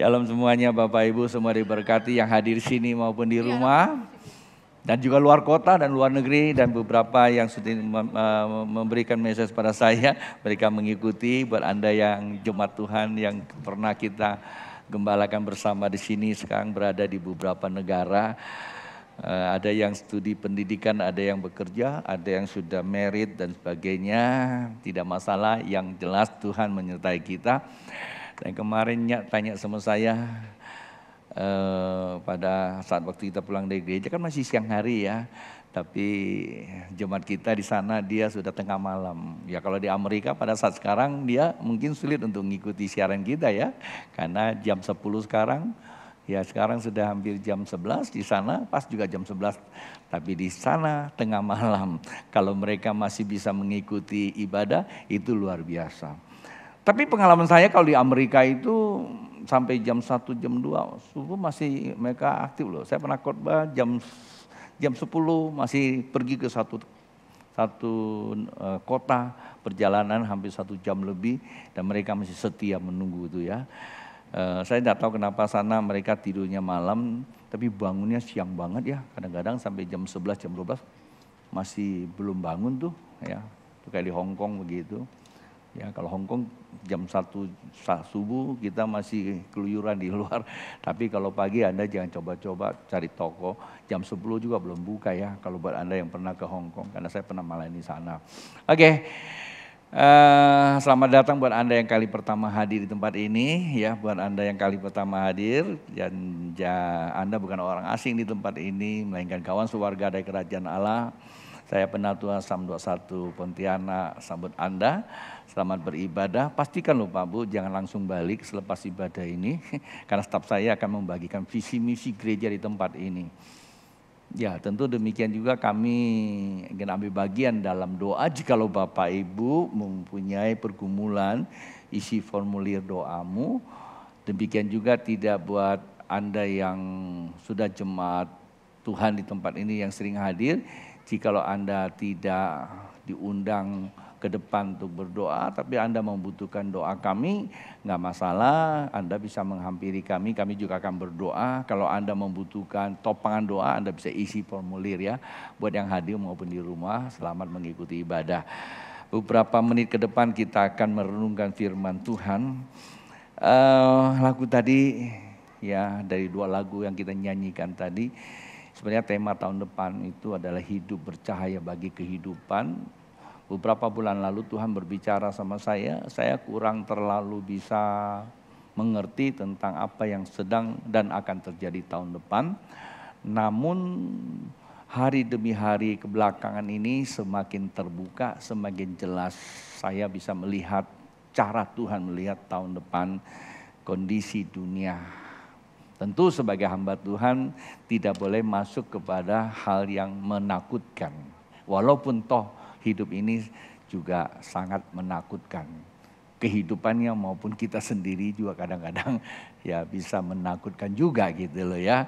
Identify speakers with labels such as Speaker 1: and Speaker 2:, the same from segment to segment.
Speaker 1: Shalom semuanya Bapak Ibu, semua diberkati yang hadir sini maupun di rumah. Dan juga luar kota dan luar negeri dan beberapa yang sudah memberikan message pada saya. Mereka mengikuti buat Anda yang jemaat Tuhan yang pernah kita gembalakan bersama di sini sekarang berada di beberapa negara. Ada yang studi pendidikan, ada yang bekerja, ada yang sudah married dan sebagainya. Tidak masalah, yang jelas Tuhan menyertai kita. Dan kemarin tanya sama saya, pada saat waktu kita pulang dari gereja kan masih siang hari ya, tapi jemaat kita di sana dia sudah tengah malam. Ya kalau di Amerika pada saat sekarang dia mungkin sulit untuk mengikuti siaran kita ya, karena jam 10 sekarang. Ya sekarang sudah hampir jam 11, di sana pas juga jam 11. Tapi di sana tengah malam. Kalau mereka masih bisa mengikuti ibadah itu luar biasa. Tapi pengalaman saya kalau di Amerika itu sampai jam 1, jam 2 subuh masih mereka aktif loh. Saya pernah khotbah jam 10 masih pergi ke satu kota, perjalanan hampir 1 jam lebih dan mereka masih setia menunggu itu ya. Saya tidak tahu kenapa sana mereka tidurnya malam tapi bangunnya siang banget ya. Kadang-kadang sampai jam 11, jam 12 masih belum bangun tuh ya. Itu kayak di Hong Kong begitu. Ya kalau Hong Kong jam 1 subuh kita masih keluyuran di luar. Tapi kalau pagi Anda jangan coba-coba cari toko. Jam 10 juga belum buka ya kalau buat Anda yang pernah ke Hong Kong. Karena saya pernah melayani sana. Oke. Selamat datang buat Anda yang kali pertama hadir di tempat ini. Ya, buat Anda yang kali pertama hadir. Dan Anda bukan orang asing di tempat ini. Melainkan kawan sewarga dari kerajaan Allah. Saya Penatua Sam 21 Pontianak sambut Anda. Selamat beribadah. Pastikan loh Pak Bu, jangan langsung balik selepas ibadah ini. Karena staf saya akan membagikan visi misi gereja di tempat ini. Ya tentu demikian juga kami ingin ambil bagian dalam doa. Jikalau Bapak Ibu mempunyai pergumulan, isi formulir doamu. Demikian juga tidak buat Anda yang sudah jemaat Tuhan di tempat ini yang sering hadir. Jikalau Anda tidak diundang ke depan untuk berdoa, tapi Anda membutuhkan doa kami, nggak masalah, Anda bisa menghampiri kami juga akan berdoa. Kalau Anda membutuhkan topangan doa, Anda bisa isi formulir ya, buat yang hadir maupun di rumah, selamat mengikuti ibadah. Beberapa menit ke depan kita akan merenungkan firman Tuhan. Lagu tadi ya, dari 2 lagu yang kita nyanyikan tadi, sebenarnya tema tahun depan itu adalah hidup bercahaya bagi kehidupan. Beberapa bulan lalu Tuhan berbicara sama saya kurang terlalu bisa mengerti tentang apa yang sedang dan akan terjadi tahun depan. Namun hari demi hari kebelakangan ini semakin terbuka, semakin jelas saya bisa melihat cara Tuhan melihat tahun depan, kondisi dunia. Tentu sebagai hamba Tuhan tidak boleh masuk kepada hal yang menakutkan. Walaupun toh hidup ini juga sangat menakutkan. Kehidupannya maupun kita sendiri juga kadang-kadang ya bisa menakutkan juga gitu loh ya.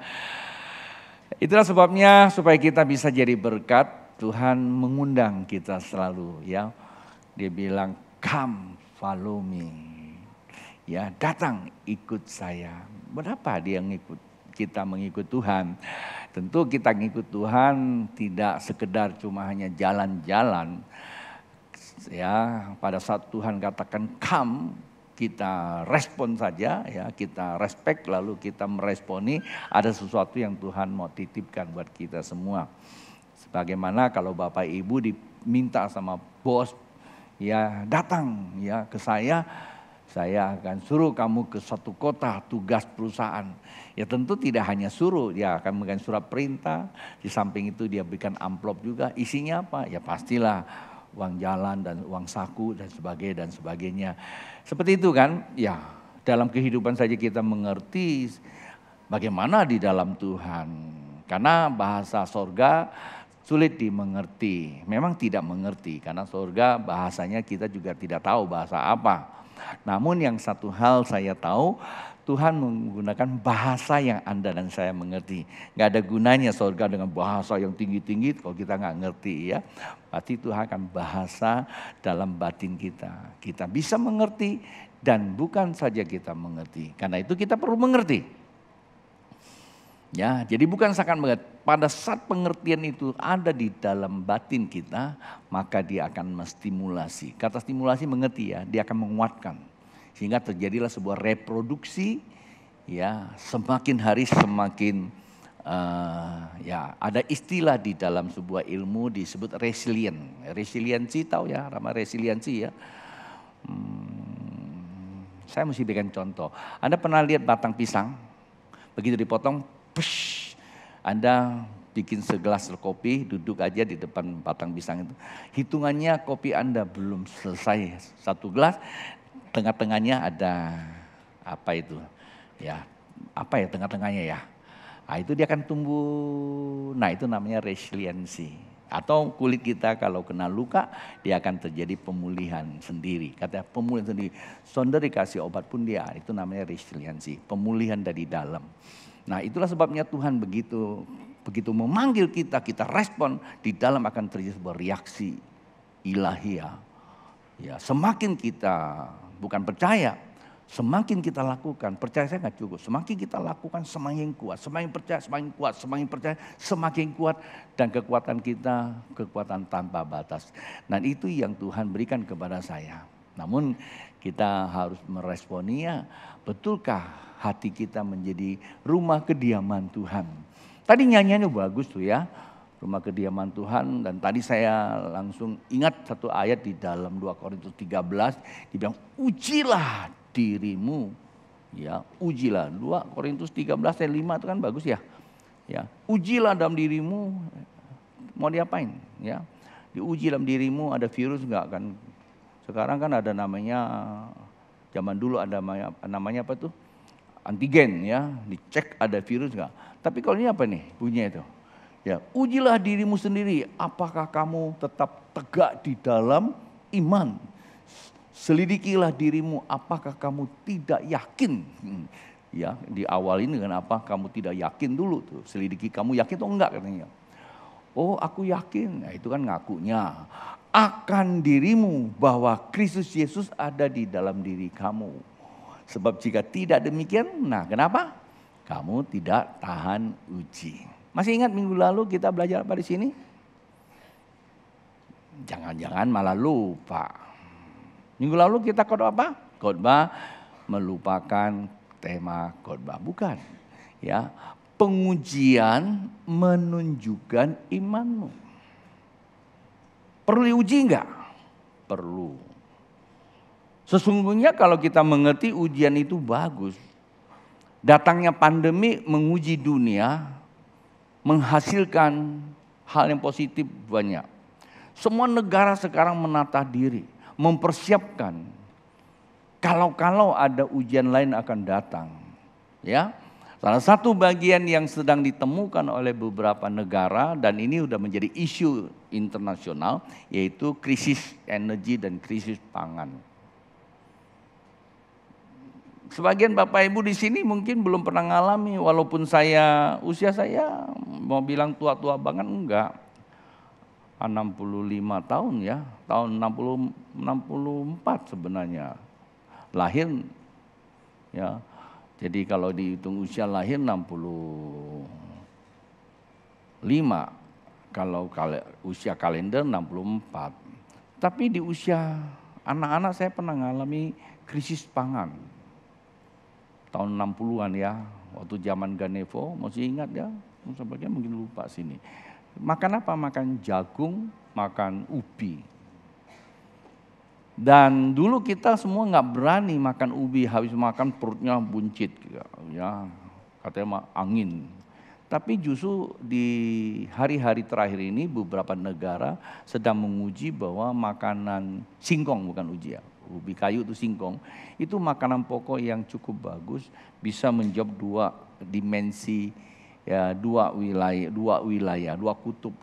Speaker 1: Itulah sebabnya supaya kita bisa jadi berkat, Tuhan mengundang kita selalu ya. Dia bilang, come follow me. Ya, datang ikut saya. Berapa dia kita mengikut Tuhan? Tentu kita ngikut Tuhan tidak sekedar cuma hanya jalan-jalan. Ya, pada saat Tuhan katakan come, kita respon saja ya, kita respect lalu kita meresponi ada sesuatu yang Tuhan mau titipkan buat kita semua. Sebagaimana kalau Bapak Ibu diminta sama bos ya datang ya ke saya akan suruh kamu ke satu kota tugas perusahaan. Ya tentu tidak hanya suruh, dia akan memberikan surat perintah. Di samping itu dia berikan amplop juga. Isinya apa? Ya pastilah uang jalan dan uang saku dan sebagainya. Seperti itu kan? Ya dalam kehidupan saja kita mengerti bagaimana di dalam Tuhan. Karena bahasa sorga sulit dimengerti. Memang tidak mengerti karena sorga bahasanya kita juga tidak tahu bahasa apa. Namun yang satu hal saya tahu, Tuhan menggunakan bahasa yang Anda dan saya mengerti. Gak ada gunanya sorga dengan bahasa yang tinggi-tinggi kalau kita gak ngerti ya. Berarti Tuhan akan bahasa dalam batin kita. Kita bisa mengerti Dan bukan saja kita mengerti, karena itu kita perlu mengerti. Ya, jadi bukan seakan mengerti. Pada saat pengertian itu ada di dalam batin kita, maka dia akan menstimulasi. Kata stimulasi mengerti ya, dia akan menguatkan. Sehingga terjadilah sebuah reproduksi, ya semakin hari semakin ya ada istilah di dalam sebuah ilmu disebut resiliensi, tahu ya, nama resiliensi ya. Saya mesti berikan contoh. Anda pernah lihat batang pisang? Begitu dipotong, push, Anda bikin segelas kopi, duduk aja di depan batang pisang itu. Hitungannya kopi Anda belum selesai satu gelas, tengah-tengahnya ada apa itu? Ya, apa ya tengah-tengahnya ya? Nah, itu dia akan tumbuh. Nah, itu namanya resiliensi. Atau kulit kita kalau kena luka, dia akan terjadi pemulihan sendiri. Katanya pemulihan sendiri. Sonda dikasih obat pun dia, itu namanya resiliensi. Pemulihan dari dalam. Nah, itulah sebabnya Tuhan begitu memanggil kita, kita respon, di dalam akan terjadi sebuah reaksi ilahiyah. Ya, semakin kita bukan percaya, semakin kita lakukan, percaya saya nggak cukup. Semakin kita lakukan semakin kuat, semakin percaya semakin kuat, semakin percaya semakin kuat. Dan kekuatan kita, kekuatan tanpa batas. Dan itu yang Tuhan berikan kepada saya. Namun kita harus meresponinya, betulkah hati kita menjadi rumah kediaman Tuhan. Tadi nyanyiannya bagus tuh ya, rumah kediaman Tuhan. Dan tadi saya langsung ingat satu ayat di dalam 2 Korintus 13, dibilang ujilah dirimu, ya ujilah. 2 Korintus 13 ayat 5 itu kan bagus ya. Ya, ujilah dalam dirimu, mau diapain? Ya, diuji dalam dirimu, ada virus enggak kan? Sekarang kan ada namanya, zaman dulu ada namanya apa tuh? Antigen ya, dicek ada virus enggak. Tapi kalau ini apa nih bunyinya itu? Ya, ujilah dirimu sendiri, apakah kamu tetap tegak di dalam iman? Selidikilah dirimu, apakah kamu tidak yakin? Ya, di awal ini kenapa kamu tidak yakin dulu tuh? Selidiki kamu yakin atau enggak katanya. Oh, aku yakin. Nah, itu kan ngakunya. Akan dirimu bahwa Kristus Yesus ada di dalam diri kamu. Sebab jika tidak demikian, nah kenapa? Kamu tidak tahan uji. Masih ingat minggu lalu kita belajar apa di sini? Jangan-jangan malah lupa. Minggu lalu kita khotbah apa? Khotbah melupakan tema khotbah, bukan? Ya, pengujian menunjukkan imanmu. Perlu diuji enggak? Perlu. Sesungguhnya kalau kita mengerti ujian itu bagus. Datangnya pandemi menguji dunia, menghasilkan hal yang positif banyak. Semua negara sekarang menata diri, mempersiapkan kalau ada ujian lain akan datang. Ya, salah satu bagian yang sedang ditemukan oleh beberapa negara dan ini sudah menjadi isu internasional, yaitu krisis energi dan krisis pangan. Sebagian Bapak Ibu di sini mungkin belum pernah ngalami, walaupun usia saya mau bilang tua-tua banget enggak. 65 tahun ya, tahun 64 sebenarnya. Lahir ya. Jadi kalau dihitung usia lahir 65. Kalau usia kalender 64. Tapi di usia anak-anak saya pernah mengalami krisis pangan. Tahun 60-an ya, waktu zaman Ganevo, masih ingat ya? Sebagian mungkin lupa sini. Makan apa? Makan jagung, makan ubi. Dan dulu kita semua nggak berani makan ubi, habis makan perutnya buncit, ya katanya angin. Tapi justru di hari-hari terakhir ini beberapa negara sedang menguji bahwa makanan singkong, bukan uji ya, ubi kayu itu singkong, itu makanan pokok yang cukup bagus, bisa menjawab dua dimensi, ya dua wilayah, dua kutub.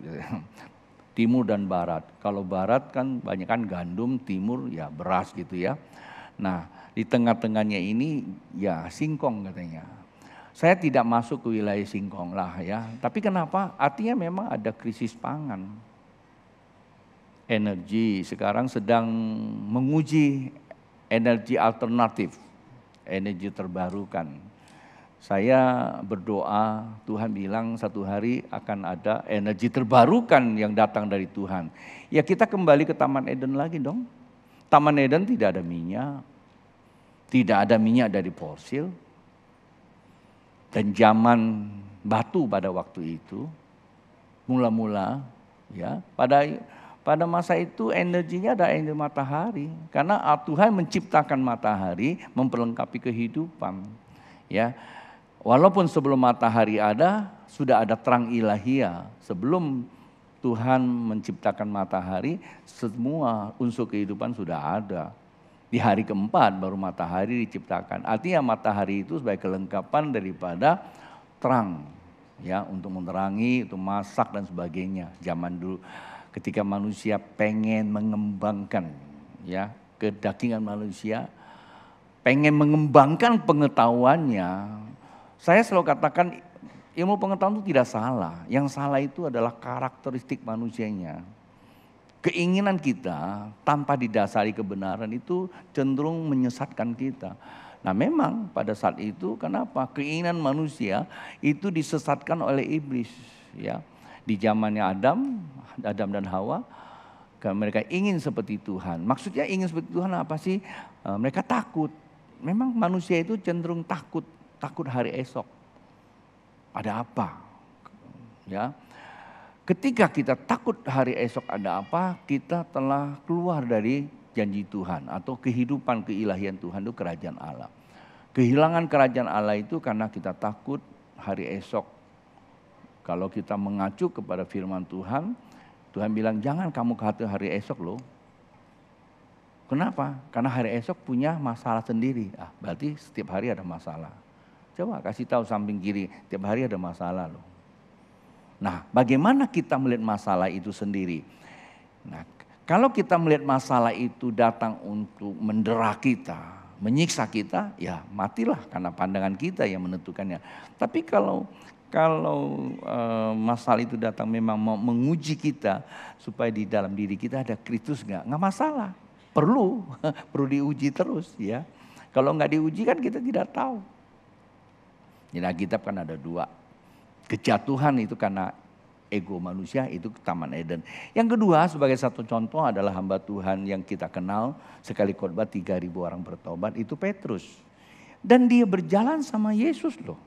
Speaker 1: Timur dan barat. Kalau barat kan banyak kan gandum, timur ya beras gitu ya. Nah di tengah-tengahnya ini ya singkong katanya. Saya tidak masuk ke wilayah singkong lah ya. Tapi kenapa? Artinya memang ada krisis pangan. Energi sekarang sedang menguji energi alternatif, energi terbarukan. Saya berdoa, Tuhan bilang satu hari akan ada energi terbarukan yang datang dari Tuhan. Ya kita kembali ke Taman Eden lagi dong. Taman Eden tidak ada minyak. Tidak ada minyak dari fosil. Dan zaman batu pada waktu itu, mula-mula ya pada masa itu energinya ada energi matahari. Karena Tuhan menciptakan matahari memperlengkapi kehidupan. Ya. Walaupun sebelum matahari ada, sudah ada terang ilahiyah. Sebelum Tuhan menciptakan matahari, semua unsur kehidupan sudah ada. Di hari keempat baru matahari diciptakan. Artinya matahari itu sebagai kelengkapan daripada terang. Ya, untuk menerangi, untuk masak dan sebagainya. Zaman dulu ketika manusia pengen mengembangkan ya kedagingan manusia, pengen mengembangkan pengetahuannya. Saya selalu katakan ilmu pengetahuan itu tidak salah. Yang salah itu adalah karakteristik manusianya. Keinginan kita tanpa didasari kebenaran itu cenderung menyesatkan kita. Nah memang pada saat itu kenapa? Keinginan manusia itu disesatkan oleh iblis. Ya. Di zamannya Adam dan Hawa, mereka ingin seperti Tuhan. Maksudnya ingin seperti Tuhan apa sih? Mereka takut. Memang manusia itu cenderung takut hari esok. Ada apa? Ya. Ketika kita takut hari esok ada apa, kita telah keluar dari janji Tuhan atau kehidupan keilahian Tuhan itu kerajaan Allah. Kehilangan kerajaan Allah itu karena kita takut hari esok. Kalau kita mengacu kepada firman Tuhan, Tuhan bilang jangan kamu khawatir hari esok loh. Kenapa? Karena hari esok punya masalah sendiri. Berarti setiap hari ada masalah. Coba kasih tahu samping kiri, tiap hari ada masalah loh. Nah, bagaimana kita melihat masalah itu sendiri? Nah, kalau kita melihat masalah itu datang untuk mendera kita, menyiksa kita, ya matilah karena pandangan kita yang menentukannya. Tapi kalau masalah itu datang memang mau menguji kita supaya di dalam diri kita ada Kristus nggak masalah. Perlu diuji terus ya. Kalau nggak diuji kan kita tidak tahu. Di Alkitab kan ada dua. Kejatuhan itu karena ego manusia, itu Taman Eden. Yang kedua sebagai satu contoh adalah hamba Tuhan yang kita kenal. Sekali khotbah 3.000 orang bertobat, itu Petrus. Dan dia berjalan sama Yesus loh.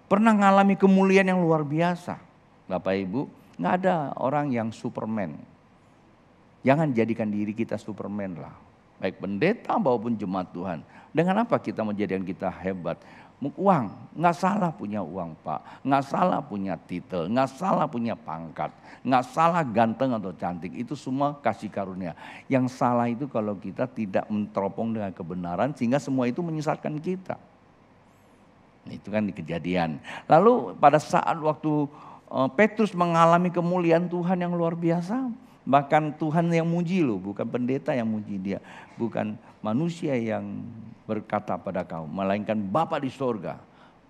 Speaker 1: Pernah mengalami kemuliaan yang luar biasa. Bapak Ibu, nggak ada orang yang Superman. Jangan jadikan diri kita Superman lah. Baik pendeta maupun jemaat Tuhan. Dengan apa kita menjadikan kita hebat? Uang, nggak salah punya uang Pak, nggak salah punya titel, nggak salah punya pangkat, nggak salah ganteng atau cantik, itu semua kasih karunia. Yang salah itu kalau kita tidak menteropong dengan kebenaran sehingga semua itu menyesatkan kita. Itu kan di Kejadian. Lalu pada saat waktu Petrus mengalami kemuliaan Tuhan yang luar biasa, bahkan Tuhan yang muji loh, bukan pendeta yang muji dia, bukan manusia yang berkata pada kau, melainkan Bapa di sorga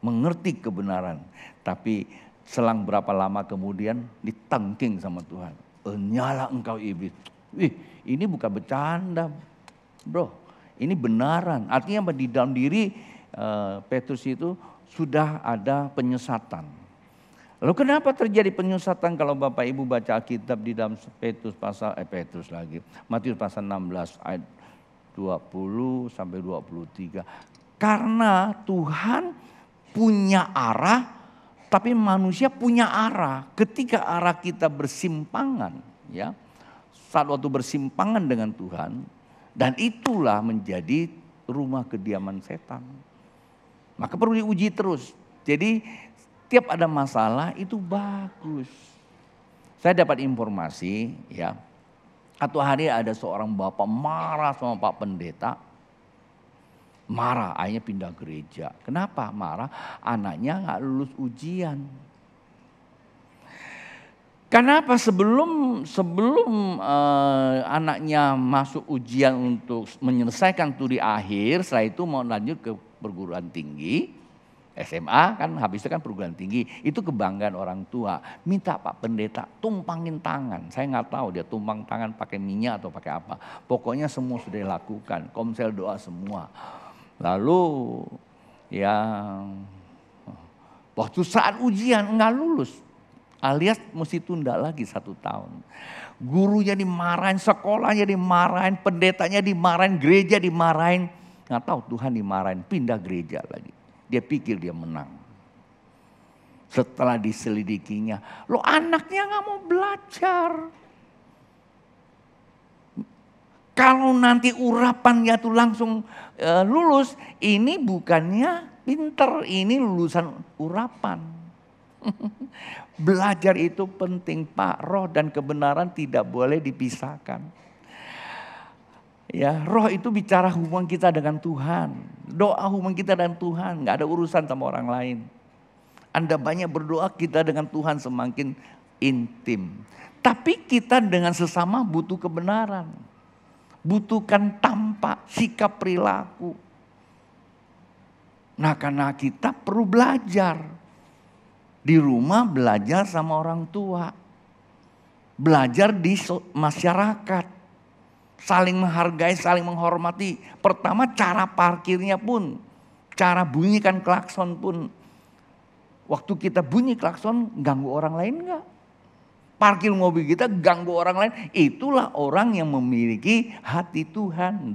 Speaker 1: mengerti kebenaran. Tapi selang berapa lama kemudian ditangking sama Tuhan. Nyala engkau iblis. Ini bukan bercanda bro, ini benaran. Artinya di dalam diri Petrus itu sudah ada penyesatan. Lalu kenapa terjadi penyesatan kalau Bapak Ibu baca Alkitab di dalam Matius pasal 16 ayat 20 sampai 23. Karena Tuhan punya arah, tapi manusia punya arah. Ketika arah kita bersimpangan, ya, saat waktu bersimpangan dengan Tuhan, dan itulah menjadi rumah kediaman setan. Maka perlu diuji terus. Jadi tiap ada masalah itu bagus. Saya dapat informasi, ya. Satu hari ada seorang bapak marah sama Pak Pendeta. Marah, akhirnya pindah gereja. Kenapa marah? Anaknya gak lulus ujian. Kenapa sebelum anaknya masuk ujian untuk menyelesaikan studi akhir, setelah itu mau lanjut ke perguruan tinggi, SMA kan habis itu kan perguruan tinggi, itu kebanggaan orang tua. Minta Pak Pendeta tumpangin tangan, saya nggak tahu dia tumpang tangan pakai minyak atau pakai apa. Pokoknya semua sudah dilakukan, komsel doa semua. Lalu ya waktu saat ujian nggak lulus, alias mesti tunda lagi 1 tahun. Gurunya dimarahin, sekolahnya dimarahin, pendetanya dimarahin, gereja dimarahin. Nggak tahu Tuhan dimarahin, pindah gereja lagi. Dia pikir dia menang. Setelah diselidikinya, lo anaknya nggak mau belajar. Kalau nanti urapannya tuh langsung lulus, ini bukannya pinter, ini lulusan urapan. Belajar itu penting Pak, roh dan kebenaran tidak boleh dipisahkan. Ya, roh itu bicara hubungan kita dengan Tuhan. Doa hubungan kita dengan Tuhan, nggak ada urusan sama orang lain. Anda banyak berdoa, kita dengan Tuhan semakin intim. Tapi kita dengan sesama butuh kebenaran. Butuhkan tampak, sikap, perilaku. Nah, karena kita perlu belajar. Di rumah belajar sama orang tua. Belajar di masyarakat. Saling menghargai, saling menghormati. Pertama cara parkirnya pun, cara bunyikan klakson pun. Waktu kita bunyi klakson ganggu orang lain enggak? Parkir mobil kita ganggu orang lain. Itulah orang yang memiliki hati Tuhan.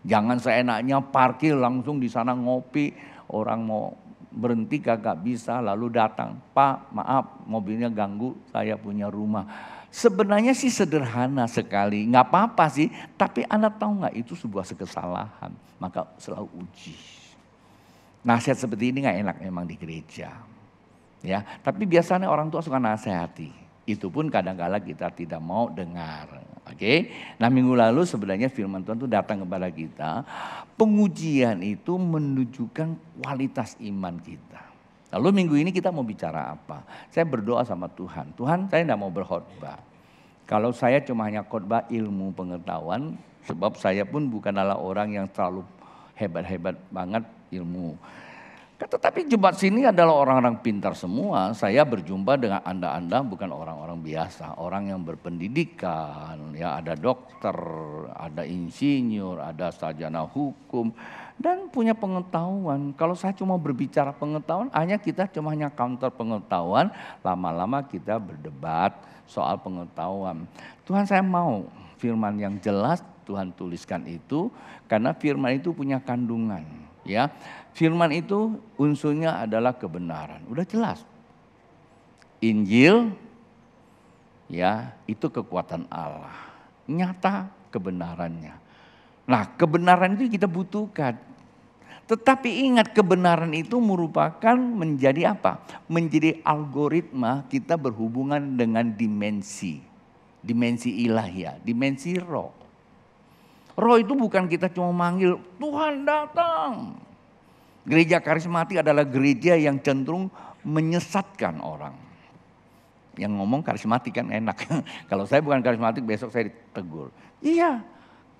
Speaker 1: Jangan seenaknya parkir langsung di sana ngopi. Orang mau berhenti kagak bisa lalu datang. Pak maaf mobilnya ganggu saya punya rumah. Sebenarnya sih sederhana sekali, nggak apa-apa sih. Tapi Anda tahu nggak itu sebuah kesalahan, maka selalu uji. Nasihat seperti ini nggak enak memang di gereja, ya. Tapi biasanya orang tua suka nasihati. Itu pun kadang-kala kita tidak mau dengar, oke? Nah minggu lalu sebenarnya firman Tuhan itu datang kepada kita. Pengujian itu menunjukkan kualitas iman kita. Lalu minggu ini kita mau bicara apa? Saya berdoa sama Tuhan. Tuhan saya tidak mau berkhotbah. Kalau saya cuma hanya khotbah ilmu pengetahuan. Sebab saya pun bukanlah orang yang terlalu hebat-hebat banget ilmu. Tetapi jemaat sini adalah orang-orang pintar semua. Saya berjumpa dengan Anda bukan orang-orang biasa. Orang yang berpendidikan. Ya, ada dokter, ada insinyur, ada sarjana hukum. Dan punya pengetahuan. Kalau saya cuma berbicara pengetahuan, kita hanya counter pengetahuan. Lama-lama kita berdebat soal pengetahuan. Tuhan saya mau firman yang jelas Tuhan tuliskan itu. Karena firman itu punya kandungan. Ya, firman itu unsurnya adalah kebenaran. Udah jelas. Injil, ya itu kekuatan Allah. Nyata kebenarannya. Nah kebenaran itu kita butuhkan. Tetapi ingat kebenaran itu merupakan menjadi apa? Menjadi algoritma kita berhubungan dengan dimensi. Dimensi ilahiyah, dimensi roh. Roh itu bukan kita cuma manggil, Tuhan datang. Gereja karismatik adalah gereja yang cenderung menyesatkan orang. Yang ngomong karismatik kan enak. Kalau saya bukan karismatik besok saya ditegur. Iya,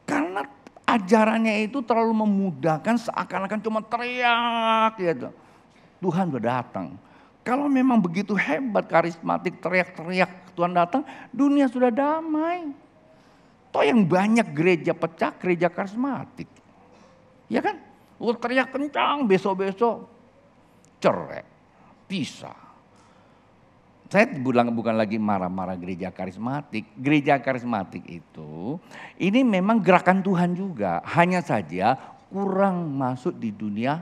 Speaker 1: karena ajarannya itu terlalu memudahkan seakan-akan cuma teriak gitu. Tuhan sudah datang. Kalau memang begitu hebat karismatik teriak-teriak Tuhan datang, dunia sudah damai. Toh yang banyak gereja pecah, gereja karismatik. Ya kan? Teriak kencang besok-besok cerai, pisah. Saya bukan lagi marah-marah gereja karismatik. Gereja karismatik itu ini memang gerakan Tuhan juga. Hanya saja kurang masuk di dunia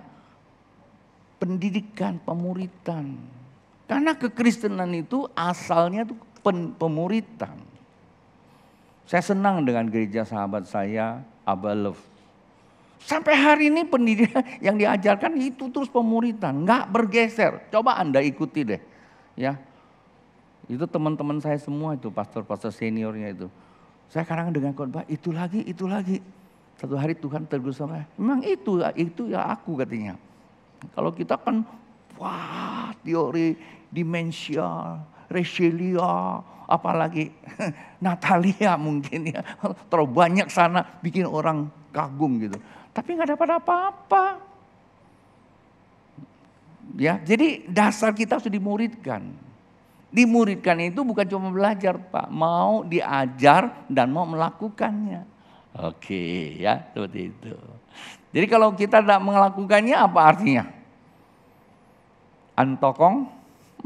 Speaker 1: pendidikan, pemuritan. Karena kekristenan itu asalnya itu pemuritan. Saya senang dengan gereja sahabat saya, Abba Love. Sampai hari ini pendidikan yang diajarkan itu terus pemuritan, nggak bergeser. Coba Anda ikuti deh, ya. Itu teman-teman saya semua itu, pastor-pastor seniornya itu. Saya kadang dengan khotbah itu lagi. Satu hari Tuhan tegur saya, memang itu ya aku katanya. Kalau kita kan, wah teori demensia, Rechelia, apalagi Natalia mungkin ya. Terlalu banyak sana bikin orang kagum gitu. Tapi nggak dapat apa-apa. Ya, jadi dasar kita harus dimuridkan. Dimuridkan itu bukan cuma belajar, Pak, mau diajar dan mau melakukannya. Oke, ya, seperti itu. Jadi kalau kita tidak melakukannya apa artinya? Antokong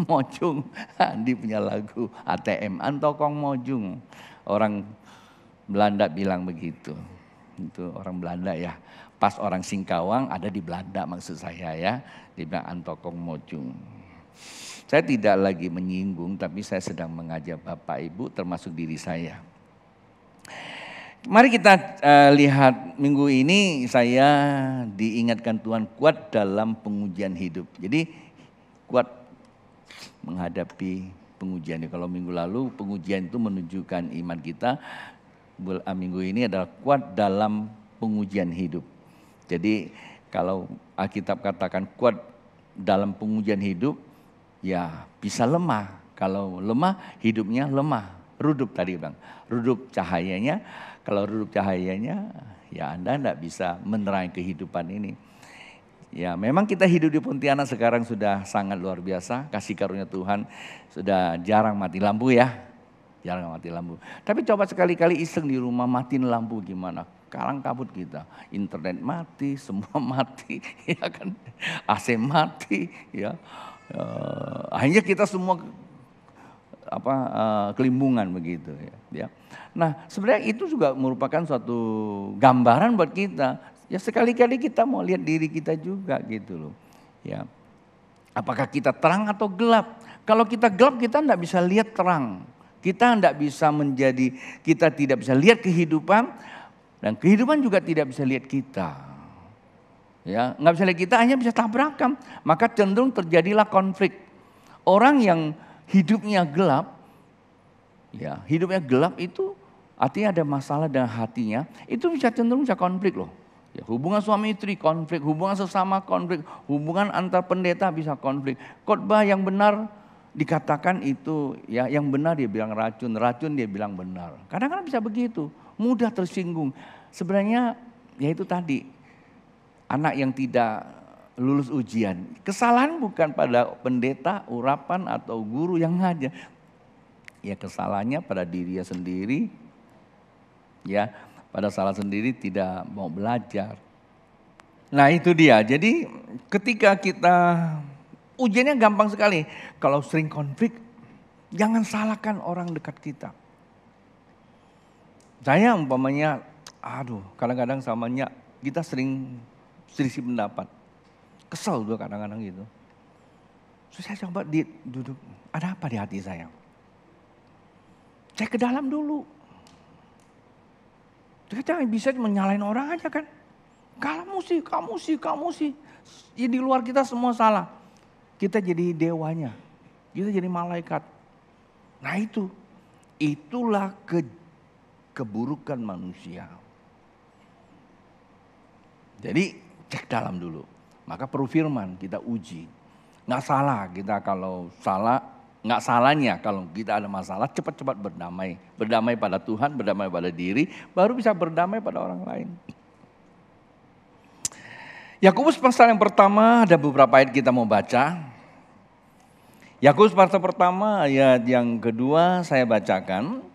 Speaker 1: mojung. Andi punya lagu ATM, Antokong mojung. Orang Belanda bilang begitu. Itu orang Belanda ya. Pas orang Singkawang ada di Belanda maksud saya ya. Dia bilang Antokong mojung. Saya tidak lagi menyinggung, tapi saya sedang mengajak Bapak Ibu termasuk diri saya. Mari kita lihat minggu ini saya diingatkan Tuhan kuat dalam pengujian hidup. Jadi kuat menghadapi pengujian. Kalau minggu lalu pengujian itu menunjukkan iman kita. Minggu ini adalah kuat dalam pengujian hidup. Jadi kalau Alkitab katakan kuat dalam pengujian hidup, ya bisa lemah. Kalau lemah, hidupnya lemah. Redup tadi bang, redup cahayanya. Kalau redup cahayanya, ya Anda tidak bisa menerangi kehidupan ini. Ya memang kita hidup di Pontianak sekarang sudah sangat luar biasa. Kasih karunia Tuhan sudah jarang mati lampu ya. Jarang mati lampu. Tapi coba sekali-kali iseng di rumah matiin lampu gimana? Kalang kabut kita. Internet mati, semua mati. Ya kan? AC mati ya. Akhirnya kita semua kelimbungan begitu ya. Nah sebenarnya itu juga merupakan suatu gambaran buat kita. Ya sekali-kali kita mau lihat diri kita juga gitu loh. Ya, apakah kita terang atau gelap? Kalau kita gelap kita tidak bisa lihat terang. Kita tidak bisa lihat kehidupan dan kehidupan juga tidak bisa lihat kita. Ya, nggak bisa lihat kita, hanya bisa tabrakan. Maka cenderung terjadilah konflik. Orang yang hidupnya gelap, ya hidupnya gelap itu artinya ada masalah dengan hatinya, itu bisa cenderung bisa konflik loh. Ya, hubungan suami istri konflik, hubungan sesama konflik, hubungan antar pendeta bisa konflik. Khotbah yang benar dikatakan itu, ya yang benar dia bilang racun, racun dia bilang benar. Kadang-kadang bisa begitu, mudah tersinggung. Sebenarnya ya itu tadi, anak yang tidak lulus ujian. Kesalahan bukan pada pendeta, urapan atau guru yang ngajar. Ya kesalahannya pada dirinya sendiri. Ya, pada salah sendiri tidak mau belajar. Nah, itu dia. Jadi ketika kita ujiannya gampang sekali. Kalau sering konflik, jangan salahkan orang dekat kita. Saya umpamanya, kadang-kadang samanya kita sering selisih pendapat. Kesel juga kadang-kadang gitu. Terus saya coba duduk, ada apa di hati saya? Saya ke dalam dulu. Kita bisa menyalahin orang aja kan. Kamu sih. Ya di luar kita semua salah. Kita jadi dewanya. Kita jadi malaikat. Nah itulah keburukan manusia. Jadi cek dalam dulu. Maka perlu firman kita uji. Nggak salah kita kalau salah, nggak salahnya kalau kita ada masalah cepat-cepat berdamai. Berdamai pada Tuhan, berdamai pada diri, baru bisa berdamai pada orang lain. Yakobus pasal yang pertama ada beberapa ayat kita mau baca. Yakobus pasal pertama ayat yang kedua saya bacakan.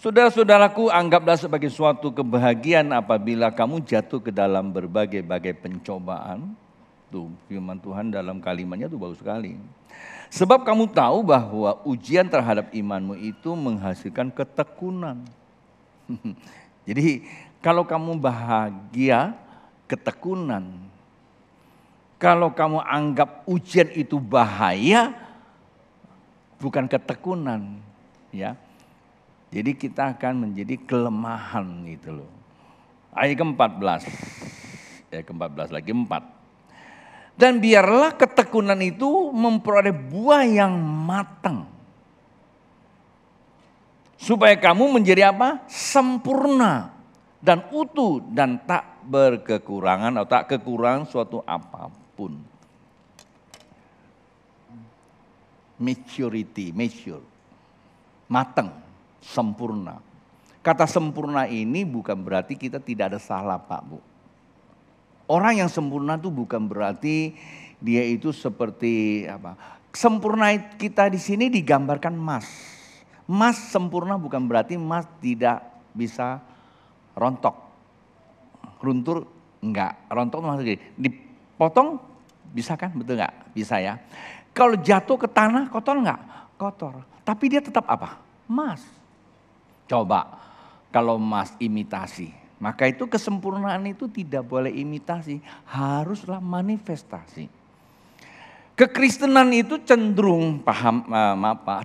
Speaker 1: Saudara-saudaraku, anggaplah sebagai suatu kebahagiaan apabila kamu jatuh ke dalam berbagai-bagai pencobaan. Tuh, firman Tuhan dalam kalimatnya tuh bagus sekali. Sebab kamu tahu bahwa ujian terhadap imanmu itu menghasilkan ketekunan. Jadi kalau kamu bahagia, ketekunan. Kalau kamu anggap ujian itu bahaya, bukan ketekunan, ya. Jadi kita akan menjadi kelemahan gitu loh. Ayat ke-14. Ayat ke-14 lagi 4. Dan biarlah ketekunan itu memperoleh buah yang matang. Supaya kamu menjadi apa? Sempurna dan utuh dan tak berkekurangan atau tak kekurangan suatu apapun. Mature, matang. Sempurna. Kata sempurna ini bukan berarti kita tidak ada salah Pak Bu. Orang yang sempurna itu bukan berarti dia itu seperti apa? Sempurna kita di sini digambarkan emas. Emas sempurna bukan berarti emas tidak bisa rontok. Runtur enggak, rontok maksudnya dipotong bisa kan? Betul enggak? Bisa ya. Kalau jatuh ke tanah kotor enggak? Kotor. Tapi dia tetap apa? Emas. Coba kalau emas imitasi. Maka itu kesempurnaan itu tidak boleh imitasi, haruslah manifestasi. Kekristenan itu cenderung,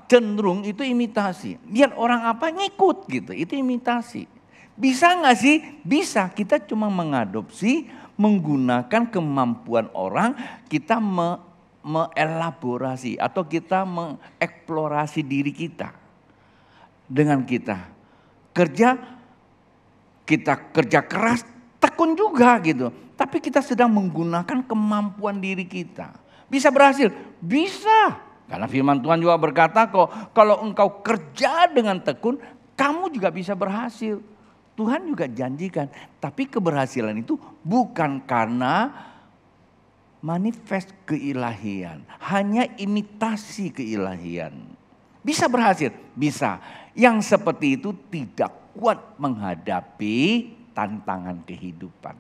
Speaker 1: cenderung itu imitasi. Lihat orang apa ngikut gitu, itu imitasi. Bisa gak sih? Bisa, kita cuma mengadopsi, menggunakan kemampuan orang, kita mengelaborasi atau kita mengeksplorasi diri kita. Dengan kita kerja keras, tekun juga gitu. Tapi kita sedang menggunakan kemampuan diri kita. Bisa berhasil? Bisa. Karena firman Tuhan juga berkata kok, kalau engkau kerja dengan tekun, kamu juga bisa berhasil. Tuhan juga janjikan. Tapi keberhasilan itu bukan karena manifest keilahian. Hanya imitasi keilahian. Bisa berhasil? Bisa. Yang seperti itu tidak kuat menghadapi tantangan kehidupan.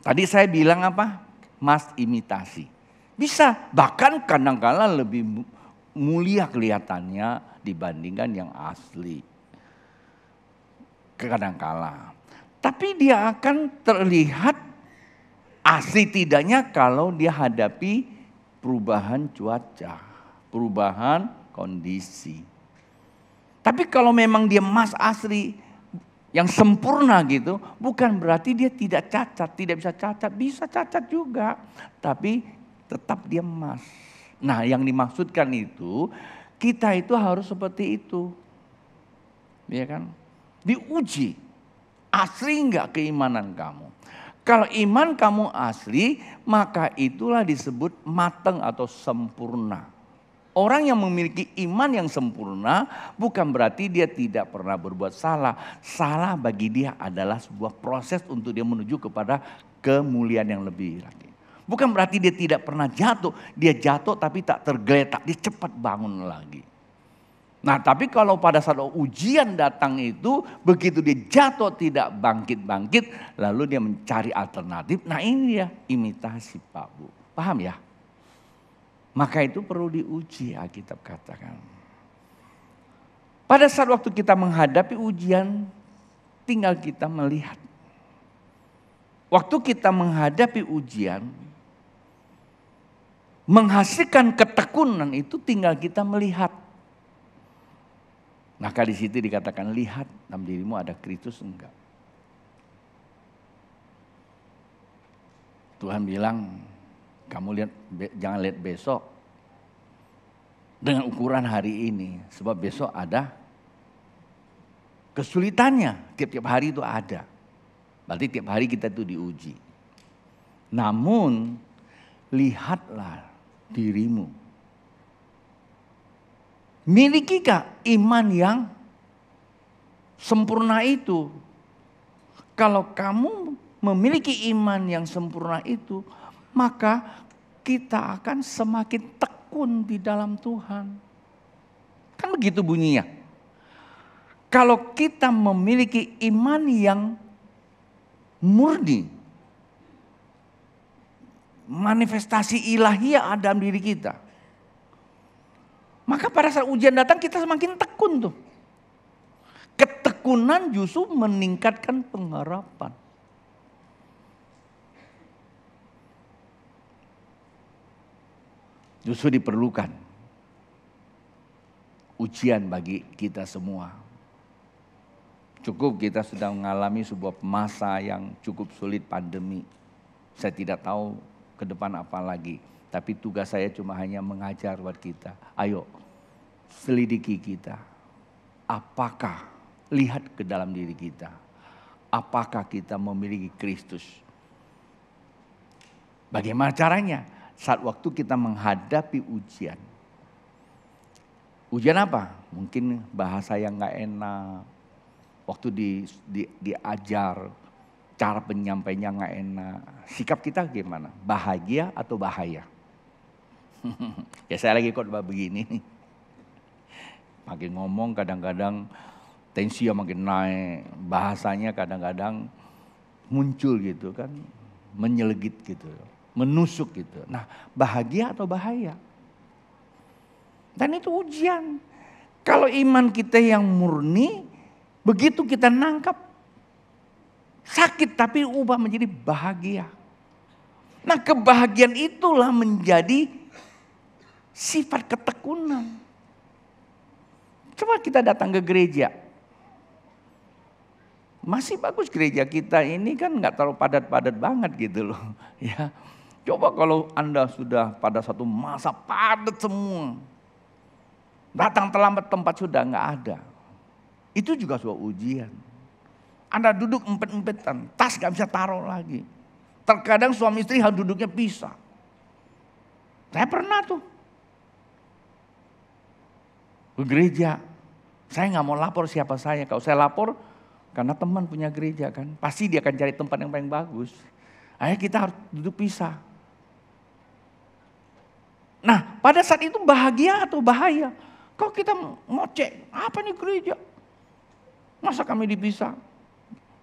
Speaker 1: Tadi saya bilang apa? Mas imitasi. Bisa, bahkan kadang-kala lebih mulia kelihatannya dibandingkan yang asli. Kadang-kala. Tapi dia akan terlihat asli tidaknya kalau dia hadapi perubahan cuaca, perubahan kondisi. Tapi kalau memang dia emas asli yang sempurna gitu, bukan berarti dia tidak cacat, tidak bisa cacat, bisa cacat juga. Tapi tetap dia emas. Nah yang dimaksudkan itu, kita itu harus seperti itu. Ya kan? Diuji, asli enggak keimanan kamu. Kalau iman kamu asli, maka itulah disebut matang atau sempurna. Orang yang memiliki iman yang sempurna bukan berarti dia tidak pernah berbuat salah. Salah bagi dia adalah sebuah proses untuk dia menuju kepada kemuliaan yang lebih lagi. Bukan berarti dia tidak pernah jatuh. Dia jatuh tapi tak tergeletak, dia cepat bangun lagi. Nah tapi kalau pada saat ujian datang itu, begitu dia jatuh tidak bangkit-bangkit, lalu dia mencari alternatif. Nah ini ya imitasi Pak Bu. Paham ya? Maka itu perlu diuji, Alkitab katakan. Pada saat waktu kita menghadapi ujian, tinggal kita melihat. Waktu kita menghadapi ujian, menghasilkan ketekunan itu tinggal kita melihat. Maka di situ dikatakan lihat dalam dirimu ada Kristus enggak. Tuhan bilang, kamu lihat, jangan lihat besok dengan ukuran hari ini. Sebab besok ada kesulitannya. Tiap-tiap hari itu ada. Berarti tiap hari kita itu diuji. Namun lihatlah dirimu. Milikikah iman yang sempurna itu? Kalau kamu memiliki iman yang sempurna itu, maka kita akan semakin tekun di dalam Tuhan. Kan begitu bunyinya. Kalau kita memiliki iman yang murni, manifestasi ilahiyah ada dalam diri kita, maka pada saat ujian datang kita semakin tekun tuh. Ketekunan justru meningkatkan pengharapan. Justru diperlukan ujian bagi kita semua. Cukup kita sudah mengalami sebuah masa yang cukup sulit, pandemi. Saya tidak tahu ke depan apa lagi. Tapi tugas saya cuma hanya mengajar buat kita. Ayo selidiki kita. Apakah, lihat ke dalam diri kita. Apakah kita memiliki Kristus? Bagaimana caranya? Saat waktu kita menghadapi ujian. Ujian apa? Mungkin bahasa yang gak enak. Waktu diajar. cara penyampainya nggak enak. Sikap kita gimana? Bahagia atau bahaya? Ya saya lagi khotbah begini nih. Makin ngomong kadang-kadang tensi makin naik. Bahasanya kadang-kadang muncul gitu kan. Menyelegit gitu. Menusuk gitu. Nah, bahagia atau bahaya? Dan itu ujian. Kalau iman kita yang murni, begitu kita nangkap, sakit tapi ubah menjadi bahagia. Nah, kebahagiaan itulah menjadi sifat ketekunan. Coba kita datang ke gereja. Masih bagus gereja kita ini kan nggak terlalu padat-padat banget gitu loh. Ya, coba kalau Anda sudah pada satu masa padat semua, datang terlambat tempat sudah nggak ada. Itu juga sebuah ujian. Anda duduk empet-empetan, tas nggak bisa taruh lagi. Terkadang suami istri harus duduknya pisah. Saya pernah tuh ke gereja. Saya nggak mau lapor siapa saya. Kalau saya lapor, karena teman punya gereja kan, pasti dia akan cari tempat yang paling bagus. Akhirnya kita harus duduk pisah. Nah, pada saat itu bahagia atau bahaya? Kalau kita mau cek, apa nih gereja? Masa kami dipisah?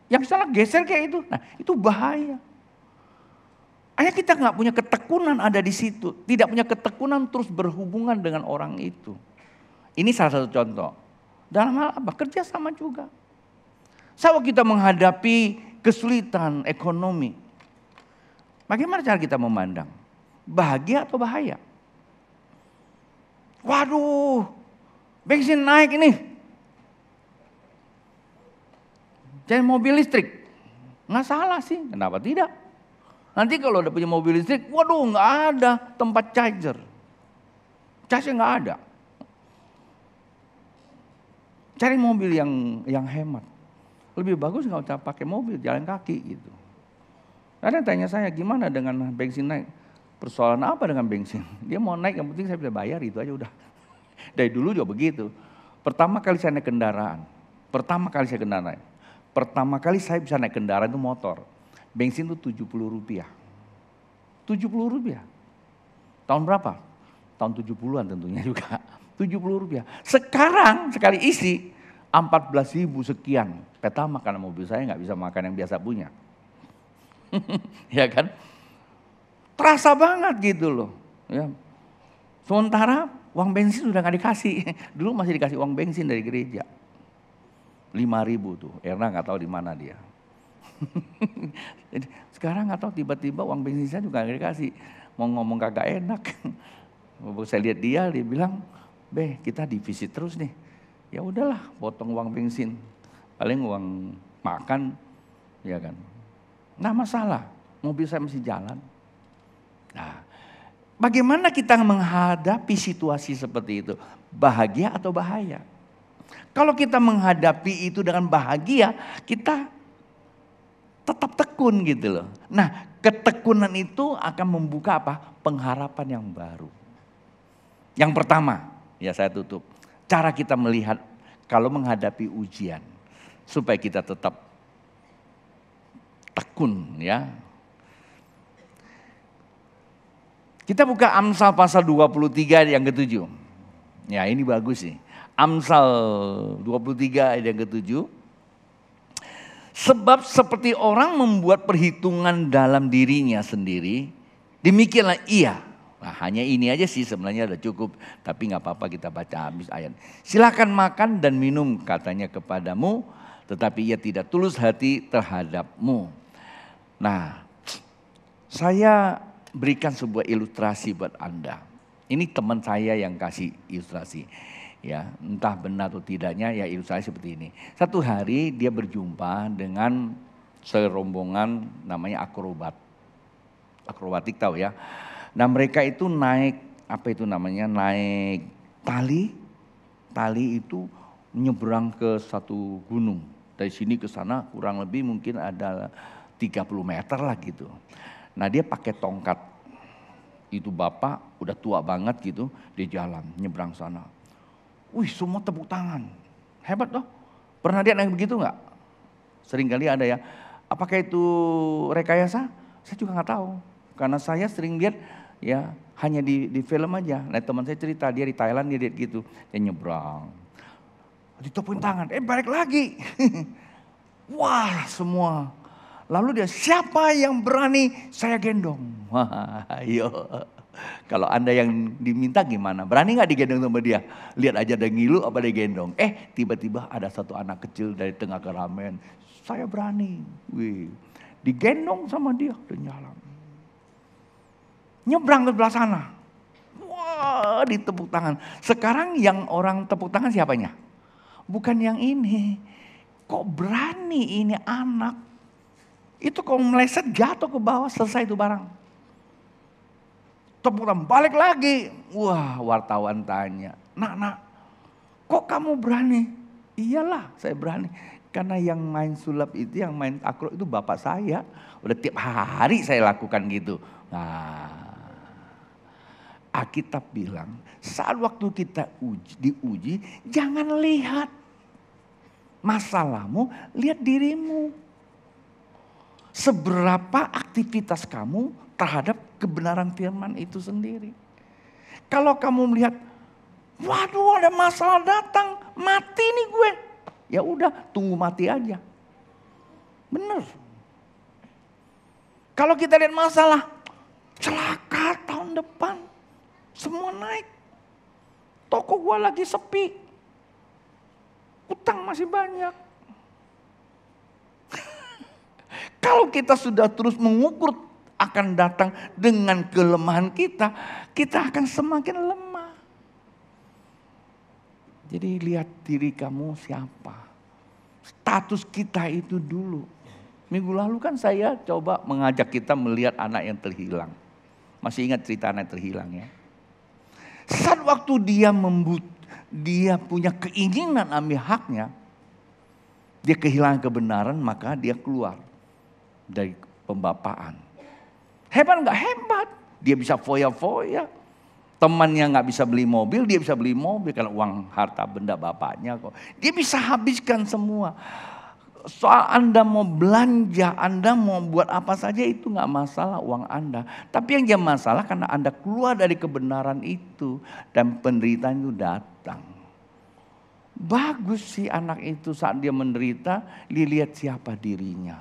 Speaker 1: Yang salah geser kayak itu. Nah, itu bahaya. Akhirnya kita nggak punya ketekunan ada di situ. Tidak punya ketekunan terus berhubungan dengan orang itu. Ini salah satu contoh. Dalam hal apa? Kerja sama juga. Kalau kita menghadapi kesulitan ekonomi, bagaimana cara kita memandang? Bahagia atau bahaya? Waduh, bensin naik ini. Jadi mobil listrik, nggak salah sih, kenapa tidak? Nanti kalau udah punya mobil listrik, waduh nggak ada tempat charger. Charger nggak ada. Cari mobil yang hemat. Lebih bagus nggak usah pakai mobil, jalan kaki gitu. Ada yang tanya saya, gimana dengan bensin naik? Persoalan apa dengan bensin? Dia mau naik, yang penting saya bisa bayar, itu aja udah. Dari dulu juga begitu. Pertama kali saya naik kendaraan, pertama kali saya bisa naik kendaraan itu motor. Bensin itu Rp70. Rp70. Tahun berapa? Tahun 70-an tentunya juga. Rp70. Sekarang sekali isi 14.000 sekian. Pertama karena mobil saya nggak bisa makan yang biasa punya. Ya kan? Terasa banget gitu loh. Ya. Sementara uang bensin sudah nggak dikasih. Dulu masih dikasih uang bensin dari gereja. 5.000 tuh. Erna nggak tahu di mana dia. Sekarang nggak tahu tiba-tiba uang bensin saya juga nggak dikasih. Mau ngomong kagak enak. Saya lihat dia bilang, "Beh, kita divisi terus nih." Ya udahlah, potong uang bensin. Paling uang makan, ya kan. Nah masalah, mobil saya masih jalan. Nah, bagaimana kita menghadapi situasi seperti itu? Bahagia atau bahaya? Kalau kita menghadapi itu dengan bahagia, kita tetap tekun gitu loh. Nah, ketekunan itu akan membuka apa? Pengharapan yang baru. Yang pertama, ya saya tutup. Cara kita melihat kalau menghadapi ujian. Supaya kita tetap tekun ya. Kita buka Amsal pasal 23 yang ke-7. Ya ini bagus nih. Amsal 23 ayat yang ke-7. Sebab seperti orang membuat perhitungan dalam dirinya sendiri, demikianlah ia. Nah, hanya ini aja sih sebenarnya udah cukup. Tapi gak apa-apa kita baca habis ayat. Silakan makan dan minum katanya kepadamu, tetapi ia tidak tulus hati terhadapmu. Nah, saya berikan sebuah ilustrasi buat Anda. Ini teman saya yang kasih ilustrasi. Ya, entah benar atau tidaknya ya ilustrasi seperti ini. Satu hari dia berjumpa dengan serombongan namanya akrobat. Akrobatik tahu ya. Nah mereka itu naik, apa itu namanya, naik tali. Tali itu menyeberang ke satu gunung. Dari sini ke sana kurang lebih mungkin ada 30 meter lah gitu. Nah dia pakai tongkat. Itu bapak udah tua banget gitu, dia jalan nyebrang sana. Wih semua tepuk tangan. Hebat loh. Pernah dia naik begitu enggak? Sering kali ada ya. Apakah itu rekayasa? Saya juga nggak tahu. Karena saya sering lihat ya hanya di film aja. Nah, teman saya cerita dia di Thailand dia lihat gitu. Dia nyebrang. Ditepuk tangan, balik lagi. Wah semua. Lalu dia siapa yang berani saya gendong. Ayo. Kalau Anda yang diminta gimana? Berani gak digendong sama dia? Lihat aja ada ngilu apa dia gendong. Tiba-tiba ada satu anak kecil dari tengah keramaian. Saya berani. Wih, digendong sama dia dan jalan. Nyebrang ke sebelah sana. Wah, ditepuk tangan. Sekarang yang orang tepuk tangan siapanya? Bukan yang ini. Kok berani ini anak? Itu kalau meleset jatuh ke bawah selesai itu barang. Tepuk tangan balik lagi. Wah, wartawan tanya. Nak, kok kamu berani? Iyalah saya berani. Karena yang main sulap itu, yang main takraw itu bapak saya. Udah tiap hari saya lakukan gitu. Nah, Alkitab bilang saat waktu kita diuji, jangan lihat masalahmu, lihat dirimu. Seberapa aktivitas kamu terhadap kebenaran firman itu sendiri. Kalau kamu melihat, waduh ada masalah datang, mati nih gue. Ya udah, tunggu mati aja. Bener. Kalau kita lihat masalah, celaka tahun depan, semua naik. Toko gue lagi sepi, utang masih banyak. Kalau kita sudah terus mengukur akan datang dengan kelemahan kita, kita akan semakin lemah. Jadi lihat diri kamu siapa. Status kita itu dulu. Minggu lalu kan saya coba mengajak kita melihat anak yang terhilang. Masih ingat cerita anak terhilang ya? Saat waktu dia punya keinginan ambil haknya, dia kehilangan kebenaran, maka dia keluar dari pembapaan. Hebat nggak? Hebat. Dia bisa foya-foya. Temannya nggak bisa beli mobil, dia bisa beli mobil karena uang harta benda bapaknya kok. Dia bisa habiskan semua. Soal Anda mau belanja, Anda mau buat apa saja itu nggak masalah uang Anda. Tapi yang jadi masalah karena Anda keluar dari kebenaran itu dan penderitaan itu datang. Bagus sih anak itu saat dia menderita, dilihat siapa dirinya.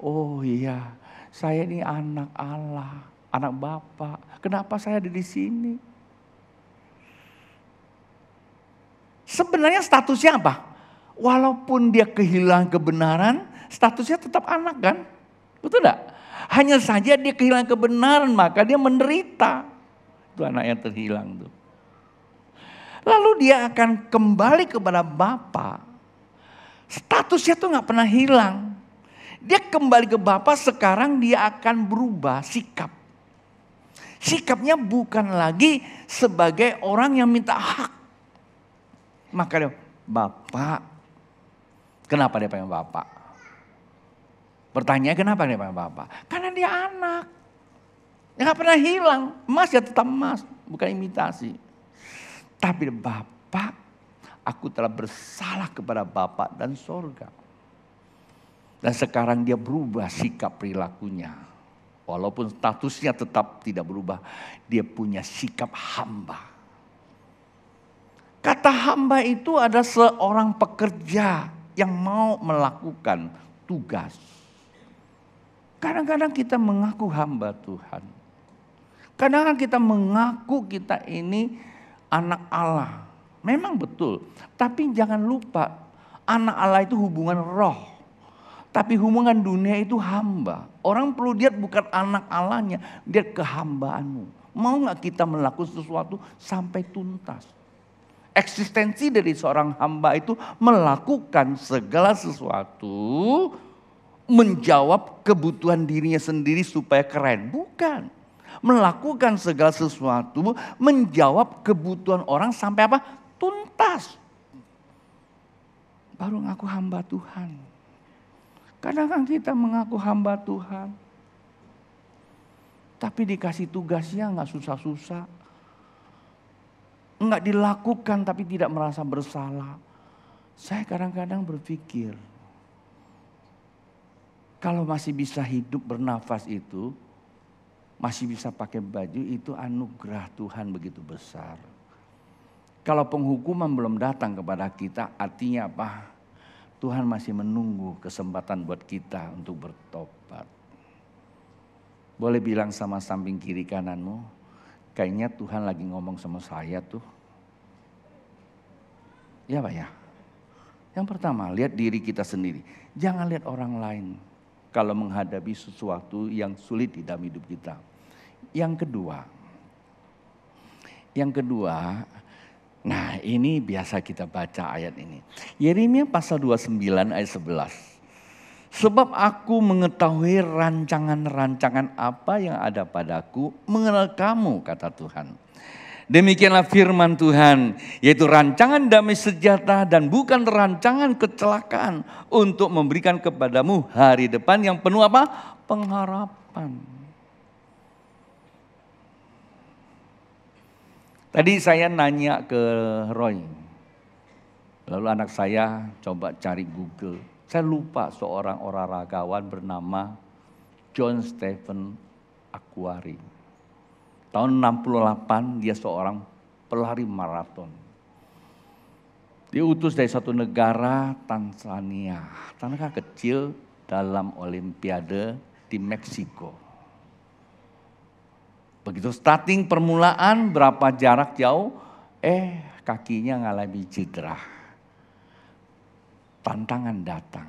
Speaker 1: Oh iya, saya ini anak Allah, anak Bapa. Kenapa saya ada di sini? Sebenarnya statusnya apa? Walaupun dia kehilangan kebenaran, statusnya tetap anak kan? Betul enggak? Hanya saja dia kehilangan kebenaran, maka dia menderita. Itu anak yang terhilang tuh. Lalu dia akan kembali kepada Bapa. Statusnya tuh nggak pernah hilang. Dia kembali ke Bapa, sekarang dia akan berubah sikap. Sikapnya bukan lagi sebagai orang yang minta hak. Maka dia, Bapak. Kenapa dia panggil Bapak? Pertanyaan kenapa dia panggil Bapak? Karena dia anak. Dia gak pernah hilang. Emas ya tetap emas, bukan imitasi. Tapi Bapak, aku telah bersalah kepada Bapak dan sorga. Dan sekarang dia berubah sikap perilakunya. Walaupun statusnya tetap tidak berubah. Dia punya sikap hamba. Kata hamba itu ada seorang pekerja yang mau melakukan tugas. Kadang-kadang kita mengaku hamba Tuhan. Kadang-kadang kita mengaku kita ini anak Allah. Memang betul. Tapi jangan lupa anak Allah itu hubungan roh. Tapi hubungan dunia itu hamba. Orang perlu lihat bukan anak Allahnya, lihat kehambaanmu. Mau gak kita melakukan sesuatu sampai tuntas? Eksistensi dari seorang hamba itu melakukan segala sesuatu, menjawab kebutuhan dirinya sendiri supaya keren. Bukan. Melakukan segala sesuatu, menjawab kebutuhan orang sampai apa? Tuntas. Baru ngaku hamba Tuhan. Kadang-kadang kita mengaku hamba Tuhan. Tapi dikasih tugasnya gak susah-susah. Enggak dilakukan tapi tidak merasa bersalah. Saya kadang-kadang berpikir, Kalau masih bisa hidup bernafas itu, masih bisa pakai baju, itu anugerah Tuhan begitu besar. Kalau penghukuman belum datang kepada kita, artinya apa? Tuhan masih menunggu kesempatan buat kita untuk bertobat. Boleh bilang sama samping kiri kananmu, kayaknya Tuhan lagi ngomong sama saya tuh. Ya Pak ya. Yang pertama, lihat diri kita sendiri. Jangan lihat orang lain kalau menghadapi sesuatu yang sulit di dalam hidup kita. Yang kedua, nah ini biasa kita baca ayat ini. Yeremia pasal 29 ayat 11. Sebab aku mengetahui rancangan-rancangan apa yang ada padaku, mengenal kamu, kata Tuhan. Demikianlah firman Tuhan, yaitu rancangan damai sejahtera dan bukan rancangan kecelakaan, untuk memberikan kepadamu hari depan yang penuh apa? Pengharapan. Tadi saya nanya ke Roy, lalu anak saya coba cari Google. Saya lupa seorang olahragawan bernama John Stephen Akhwari. Tahun 68 dia seorang pelari maraton. Diutus dari suatu negara, Tanzania. Tanah kecil dalam olimpiade di Meksiko. Begitu starting permulaan berapa jarak jauh, kakinya ngalami cedera. Tantangan datang.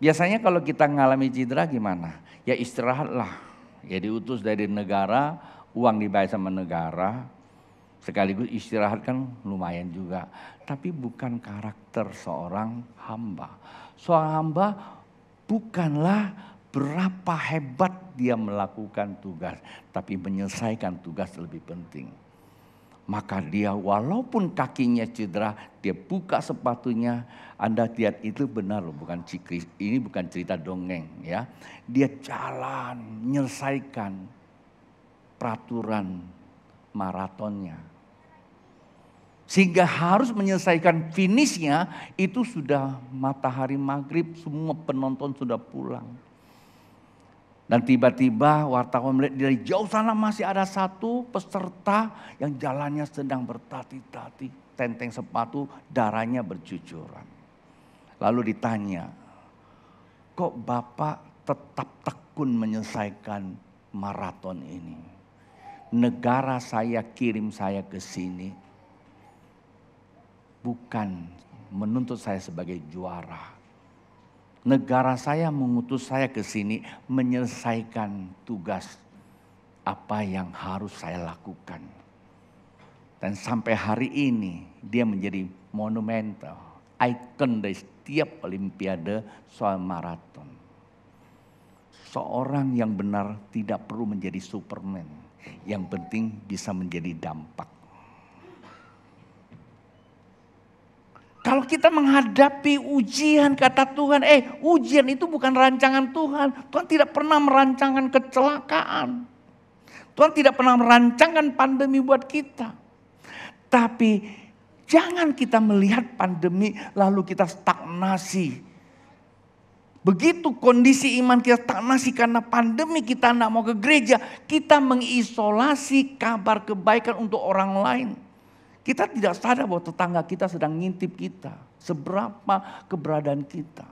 Speaker 1: Biasanya kalau kita ngalami cedera gimana? Ya istirahatlah. Ya diutus dari negara, uang dibayar sama negara, sekaligus istirahat kan lumayan juga. Tapi bukan karakter seorang hamba. Seorang hamba bukanlah berapa hebat dia melakukan tugas, tapi menyelesaikan tugas lebih penting. Maka dia walaupun kakinya cedera, dia buka sepatunya. Anda lihat itu benar loh, bukan cikris. Ini bukan cerita dongeng ya. Dia jalan menyelesaikan peraturan maratonnya. Sehingga harus menyelesaikan finishnya itu sudah matahari maghrib, semua penonton sudah pulang. Dan tiba-tiba wartawan melihat dari jauh sana masih ada satu peserta yang jalannya sedang bertati-tati. Tenteng sepatu, darahnya bercucuran. Lalu ditanya, kok Bapak tetap tekun menyelesaikan maraton ini? Negara saya kirim saya ke sini bukan menuntut saya sebagai juara. Negara saya mengutus saya ke sini menyelesaikan tugas apa yang harus saya lakukan. Dan sampai hari ini dia menjadi monumental, ikon dari setiap olimpiade soal maraton. Seorang yang benar tidak perlu menjadi Superman, yang penting bisa menjadi dampak. Kalau kita menghadapi ujian, kata Tuhan, ujian itu bukan rancangan Tuhan. Tuhan tidak pernah merancangkan kecelakaan. Tuhan tidak pernah merancangkan pandemi buat kita. Tapi jangan kita melihat pandemi lalu kita stagnasi. Begitu kondisi iman kita stagnasi karena pandemi, kita tidak mau ke gereja. Kita mengisolasi kabar kebaikan untuk orang lain. Kita tidak sadar bahwa tetangga kita sedang ngintip kita. Seberapa keberadaan kita.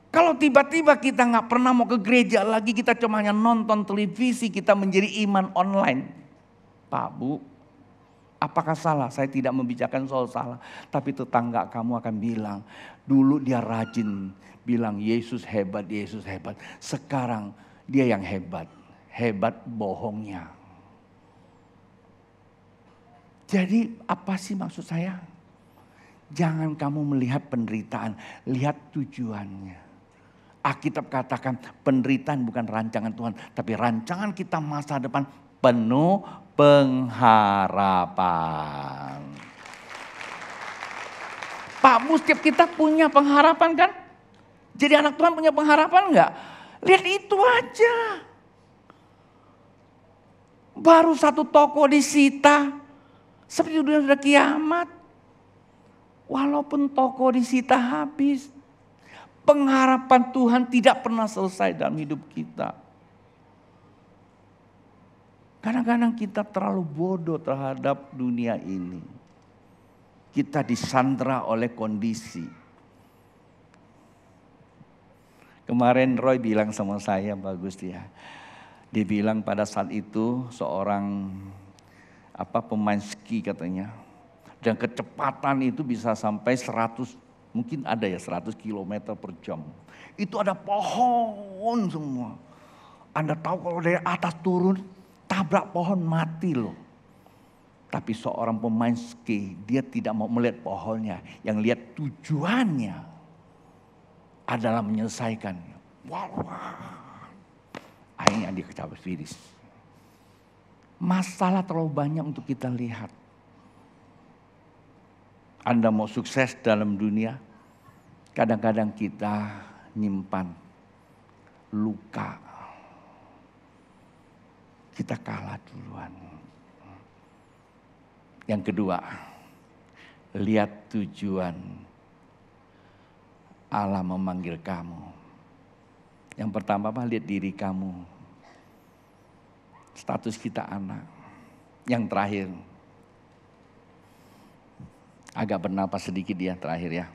Speaker 1: Kalau tiba-tiba kita nggak pernah mau ke gereja lagi, kita cuma hanya nonton televisi, kita menjadi iman online. Pak, Bu, apakah salah? Saya tidak membicarakan soal salah. Tapi tetangga kamu akan bilang, dulu dia rajin bilang Yesus hebat, Yesus hebat. Sekarang dia yang hebat. Hebat bohongnya. Jadi apa sih maksud saya? Jangan kamu melihat penderitaan, lihat tujuannya. Alkitab katakan penderitaan bukan rancangan Tuhan, tapi rancangan kita masa depan penuh pengharapan. Pak Bu, setiap kita punya pengharapan kan? Jadi anak Tuhan punya pengharapan enggak? Lihat itu aja. Baru satu toko disita. Seperti sudah kiamat. Walaupun toko disita habis. Pengharapan Tuhan tidak pernah selesai dalam hidup kita. Kadang-kadang kita terlalu bodoh terhadap dunia ini. Kita disandra oleh kondisi. Kemarin Roy bilang sama saya, bagus dia. Dia bilang pada saat itu seorang pemain ski katanya. Dan kecepatan itu bisa sampai 100, mungkin ada ya 100 km per jam. Itu ada pohon semua. Anda tahu kalau dari atas turun, tabrak pohon mati loh. Tapi seorang pemain ski, dia tidak mau melihat pohonnya. Yang lihat tujuannya adalah menyelesaikannya. Wow. Akhirnya dia kecapai finish. Masalah terlalu banyak untuk kita lihat. Anda mau sukses dalam dunia, kadang-kadang kita nyimpan luka. Kita kalah duluan. Yang kedua, lihat tujuan Allah memanggil kamu. Yang pertama lihat diri kamu. Status kita anak. Yang terakhir, agak bernapas sedikit ya terakhir ya.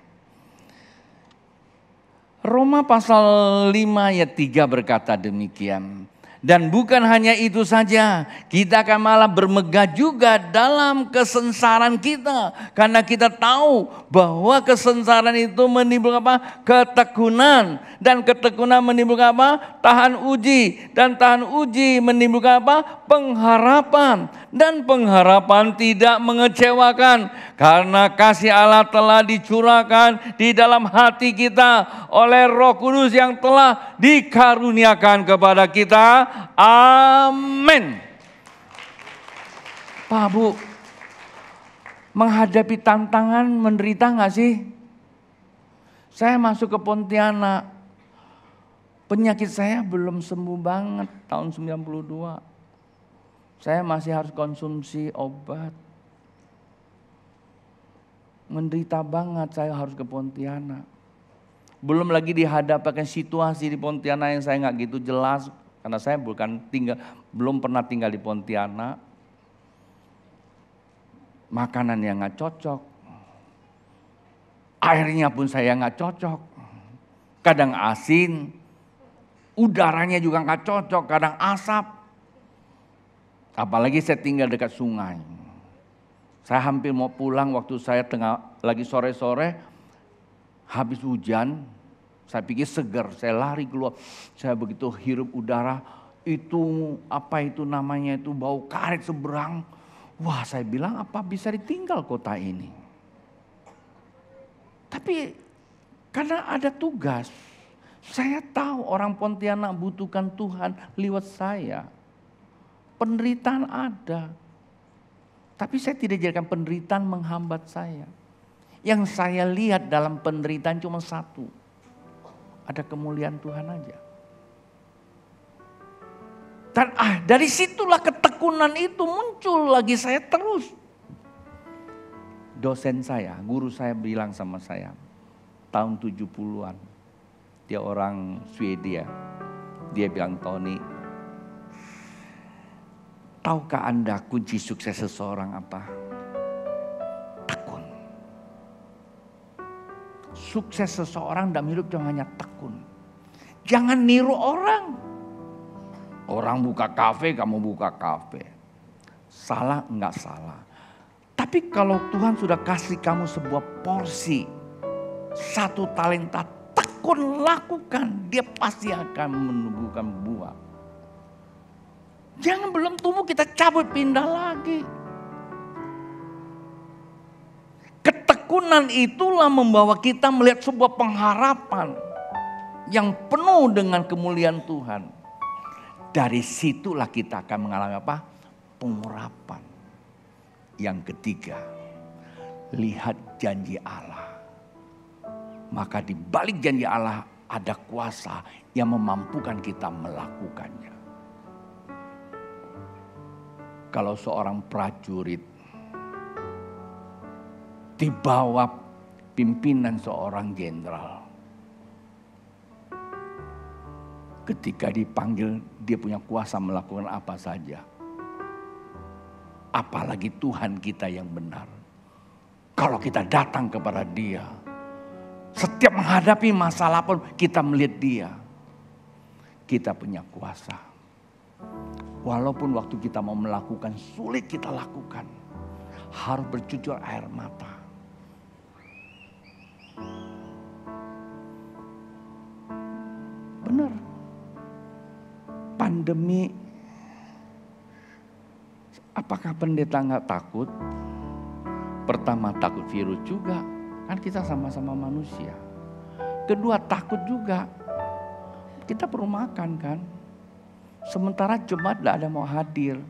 Speaker 1: Roma pasal 5 ayat 3 berkata demikian. Dan bukan hanya itu saja, kita akan malah bermegah juga dalam kesengsaraan kita. Karena kita tahu bahwa kesengsaraan itu menimbulkan apa? Ketekunan. Dan ketekunan menimbulkan apa? Tahan uji. Dan tahan uji menimbulkan apa? Pengharapan. Dan pengharapan tidak mengecewakan. Karena kasih Allah telah dicurahkan di dalam hati kita oleh Roh Kudus yang telah dikaruniakan kepada kita. Amin. Pak Bu, menghadapi tantangan menderita gak sih? Saya masuk ke Pontianak, penyakit saya belum sembuh banget tahun 92. Saya masih harus konsumsi obat. Menderita banget saya harus ke Pontianak. Belum lagi dihadapkan situasi di Pontianak yang saya gak gitu jelas. Karena saya belum pernah tinggal di Pontianak. Makanan yang gak cocok. Airnya pun saya gak cocok. Kadang asin. Udaranya juga gak cocok. Kadang asap. Apalagi saya tinggal dekat sungai. Saya hampir mau pulang waktu saya lagi sore-sore. Habis hujan. Saya pikir segar, saya lari keluar. Saya begitu hirup udara, itu namanya itu bau karet seberang. Wah, saya bilang apa bisa ditinggal kota ini. Tapi karena ada tugas, saya tahu orang Pontianak butuhkan Tuhan lewat saya. Penderitaan ada. Tapi saya tidak jadikan penderitaan menghambat saya. Yang saya lihat dalam penderitaan cuma satu. Ada kemuliaan Tuhan aja. Dan dari situlah ketekunan itu muncul lagi saya terus. Dosen saya, guru saya bilang sama saya. Tahun 70-an. Dia orang Swedia. Dia bilang, Tony, tahukah Anda kunci sukses seseorang apa? Tekun. Sukses seseorang dalam hidup jangan hanya tekun. Jangan niru orang. Orang buka kafe, kamu buka kafe. Salah enggak salah. Tapi kalau Tuhan sudah kasih kamu sebuah porsi, satu talenta, tekun lakukan. Dia pasti akan menumbuhkan buah. Jangan belum tumbuh kita cabut pindah lagi. Ketekunan itulah membawa kita melihat sebuah pengharapan yang penuh dengan kemuliaan Tuhan. Dari situlah kita akan mengalami apa? Pengurapan. Yang ketiga, lihat janji Allah. Maka di balik janji Allah ada kuasa yang memampukan kita melakukannya. Kalau seorang prajurit di bawah pimpinan seorang jenderal, Ketika dipanggil, dia punya kuasa melakukan apa saja. Apalagi Tuhan kita yang benar. Kalau kita datang kepada Dia, setiap menghadapi masalah pun kita melihat Dia. Kita punya kuasa. Walaupun waktu kita mau melakukan sulit kita lakukan. Harus bercucur air mata. Benar. Pandemi, apakah pendeta nggak takut? Pertama takut virus juga, kan kita sama-sama manusia. Kedua takut juga, kita perlu makan kan. Sementara jemaat tidak ada mau hadir,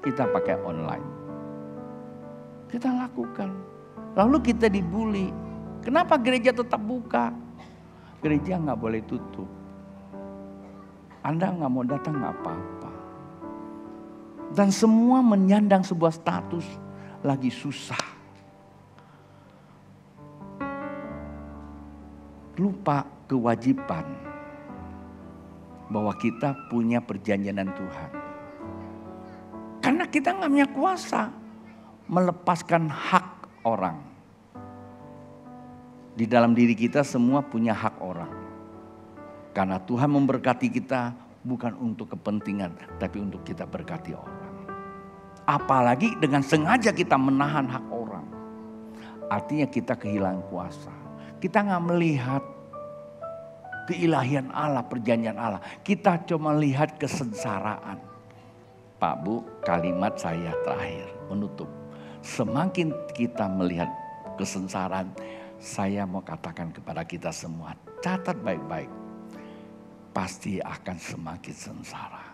Speaker 1: kita pakai online. Kita lakukan. Lalu kita dibully. Kenapa gereja tetap buka? Gereja nggak boleh tutup. Anda nggak mau datang nggak apa-apa. Dan semua menyandang sebuah status lagi susah. Lupa kewajiban bahwa kita punya perjanjian dengan Tuhan. Karena kita nggak punya kuasa melepaskan hak orang. Di dalam diri kita semua punya hak orang. Karena Tuhan memberkati kita bukan untuk kepentingan, tapi untuk kita berkati orang. Apalagi dengan sengaja kita menahan hak orang. Artinya kita kehilangan kuasa. Kita nggak melihat keilahian Allah, perjanjian Allah. Kita cuma lihat kesengsaraan. Pak Bu, kalimat saya terakhir menutup. Semakin kita melihat kesengsaraan, saya mau katakan kepada kita semua, catat baik-baik. Pasti akan semakin sengsara.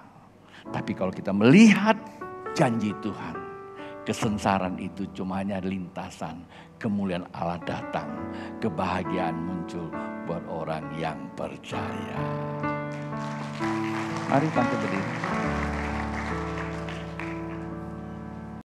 Speaker 1: Tapi kalau kita melihat janji Tuhan, kesengsaraan itu cuma hanya lintasan. Kemuliaan Allah datang, kebahagiaan muncul buat orang yang percaya. Mari bangkit berdiri.